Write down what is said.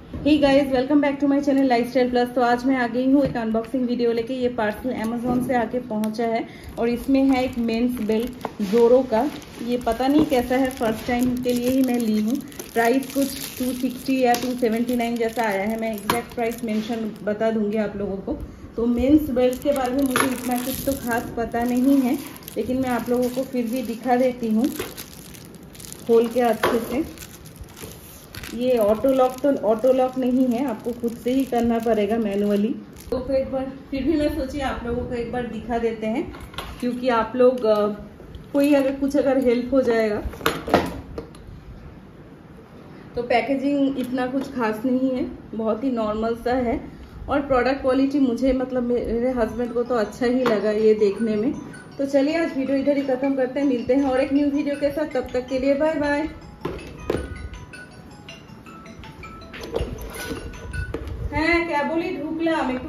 Hey guys, welcome back to my channel lifestyle plus. तो आज मैं आ गई हूँ एक अनबॉक्सिंग वीडियो लेके। ये पार्सल अमेजोन से आके पहुँचा है और इसमें है एक मेंस बेल्ट जोरो का। ये पता नहीं कैसा है, फर्स्ट टाइम के लिए ही मैं ली हूँ। प्राइस कुछ 260 या 279 जैसा आया है। मैं एग्जैक्ट प्राइस मेंशन बता दूंगी आप लोगों को। तो मेंस बेल्ट के बारे में मुझे इतना कुछ तो खास पता नहीं है, लेकिन मैं आप लोगों को फिर भी दिखा देती हूँ खोल के अच्छे से। ये ऑटो लॉक नहीं है, आपको खुद से ही करना पड़ेगा मैनुअली। तो एक बार फिर भी मैं सोची आप लोगों को एक बार दिखा देते हैं, क्योंकि आप लोग कोई अगर हेल्प हो जाएगा। तो पैकेजिंग इतना कुछ खास नहीं है, बहुत ही नॉर्मल सा है। और प्रोडक्ट क्वालिटी मुझे मतलब मेरे हस्बैंड को तो अच्छा ही लगा ये देखने में। तो चलिए आज वीडियो इधर ही खत्म करते हैं, मिलते हैं और एक न्यू वीडियो के साथ। तब तक के लिए बाय बाय। হ্যাঁ কেবলই ঢুকলাম একটু